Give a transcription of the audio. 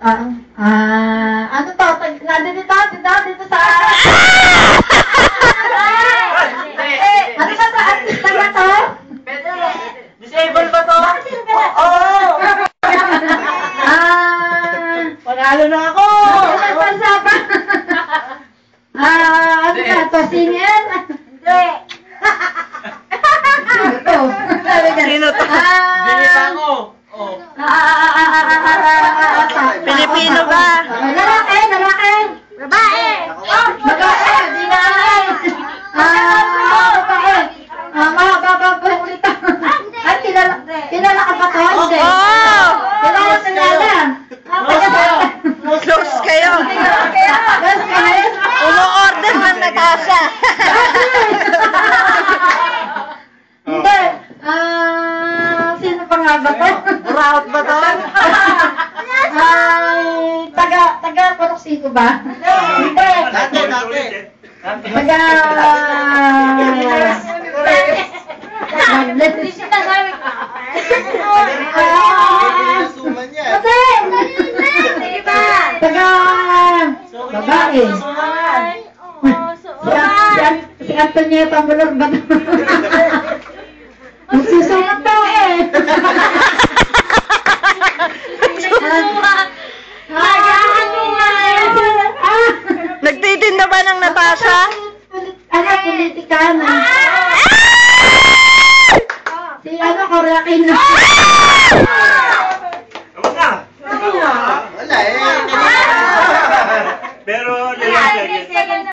Ano to? Dito sa... Ano ba to? Artista ba to? Disable ba to? Oo! Panalo na ako! Ano ka? To? Singer? Hindi! Sino to? Binita ako! Pilipino ba? Lalaki! Babae! Babae! Di na! Babae! Mahaba ulit. Ay, kilala ka ba to? Hindi. Kilala. Close kayo! Umu-order ng Natasha! Hindi. Sino pa nga ba to? Route ba to? Ay, taga Porosito ba? Hindi. Dati. Taga... Taga... Babae. Si Antonio Pangulor ba to? Magsusunod daw eh. Nagtitinda ba ng Natasha? Politika na. Si Koreakin na.